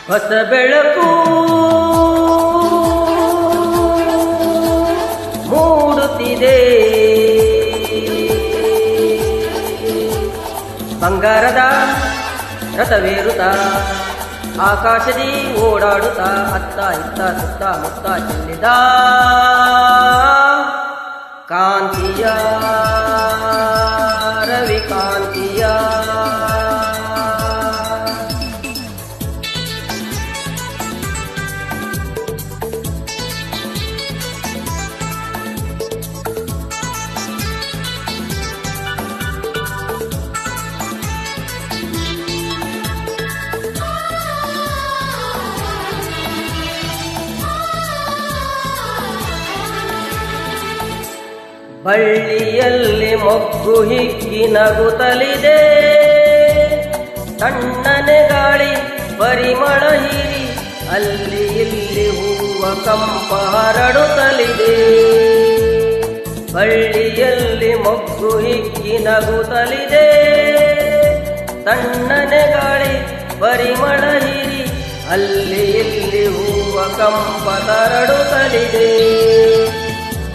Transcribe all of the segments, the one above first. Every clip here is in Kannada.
ಹೊಸ ಬೆಳಕು ಮೂಡುತ್ತಿದೆ, ಬಂಗಾರದ ರಥವೇರುತ್ತ ಆಕಾಶದಿ ಓಡಾಡುತ್ತ ಅತ್ತ ಇತ್ತ ಸುತ್ತ ಮುತ್ತ ಚೆಲ್ಲಿದ ಕಾಂತಿಯ ರವಿಕಾಂತಿಯ. ಬಳ್ಳಿಯಲ್ಲಿ ಮೊಗ್ಗು ಹಿಕ್ಕಿ ನಗುತ್ತಲಿದೆ, ತಣ್ಣನೆ ಗಾಳಿ ಪರಿಮಳ ಹೀರಿ ಅಲ್ಲಿ ಇಲ್ಲಿ ಹೂವ ಕಂಪ ಹರಡುತ್ತಲಿದೆ. ಬಳ್ಳಿಯಲ್ಲಿ ಮೊಗ್ಗು ಹಿಕ್ಕಿ ನಗುತ್ತಲಿದೆ, ತಣ್ಣನೆ ಗಾಳಿ ಪರಿಮಳ ಹೀರಿ ಅಲ್ಲಿ ಇಲ್ಲಿ ಹೂವ ಕಂಪ ಹರಡುತ್ತಲಿದೆ.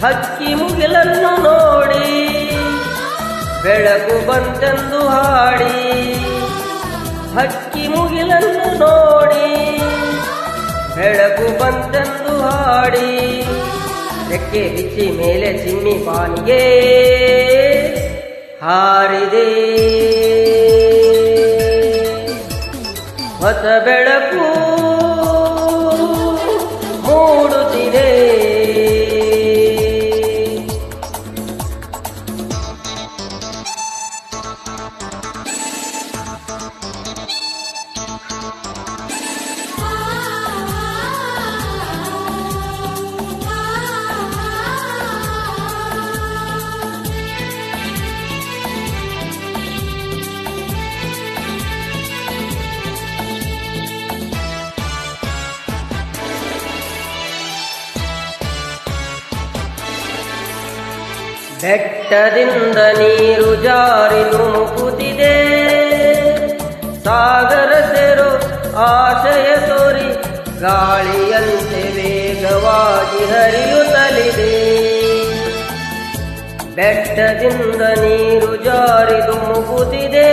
ಹಕ್ಕಿ ಮುಗಿಲನ್ನು ನೋಡಿ ಬೆಳಕು ಬಂತೆಂದು ಹಾಡಿ, ಹಕ್ಕಿ ಮುಗಿಲನ್ನು ನೋಡಿ ಬೆಳಕು ಬಂತೆಂದು ಹಾಡಿ, ರೆಕ್ಕೆ ಬಿಚ್ಚಿ ಮೇಲೆ ಚಿಮ್ಮಿ ಪಾನಿಗೆ ಹಾರಿದೆ. ಹೊಸ ಬೆಳಕು ಮೂಡುತ್ತಿದೆ, ಬೆಟ್ಟದಿಂದ ನೀರು ಜಾರಿ ಧುಮುಕುತ್ತಿದೆ, ಸಾಗರ ಸೇರೋ ಆಶಯ ತೋರಿ ಗಾಳಿಯಂತೆ ವೇಗವಾಗಿ ಹರಿಯುತ್ತಲಿದೆ. ಬೆಟ್ಟದಿಂದ ನೀರು ಜಾರಿ ಧುಮುಕುತ್ತಿದೆ,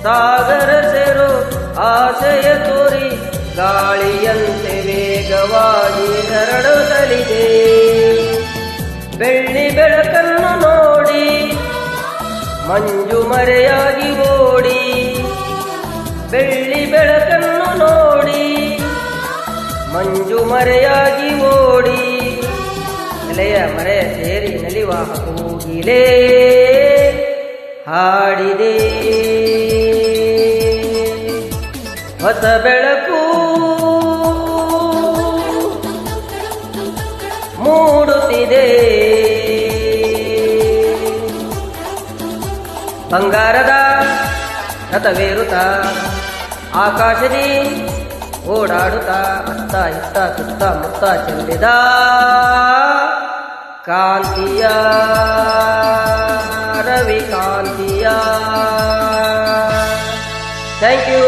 ಸಾಗರ ಸೇರೋ ಆಶಯ ತೋರಿ ಗಾಳಿಯಂತೆ ವೇಗವಾಗಿ ಹರಡುತ್ತಲಿದೆ. ಬೆಳ್ಳಿ ಬೆಳಕನ್ನು ನೋಡಿ ಮಂಜು ಮರೆಯಾಗಿ ಓಡಿ, ಬೆಳ್ಳಿ ಬೆಳಕನ್ನು ನೋಡಿ ಮಂಜು ಮರೆಯಾಗಿ ಓಡಿ, ಎಲೆಯ ಮರೆಯ ಸೇರಿ ನಲಿವ ಕೂಗಿಲೇ ಹಾಡಿದೆ. ಹೊಸ ಬೆಳಕು ಮೂಡುತ್ತಿದೆ, ಬಂಗಾರದ ರಥವೇರುತ್ತ ಆಕಾಶದಿ ಓಡಾಡುತ್ತ ಅತ್ತ ಇತ್ತ ಸುತ್ತ ಮುತ್ತ ಚೆಲ್ಲಿದ ಕಾಂತಿಯ ರವಿಕಾಂತಿಯ. Thank you.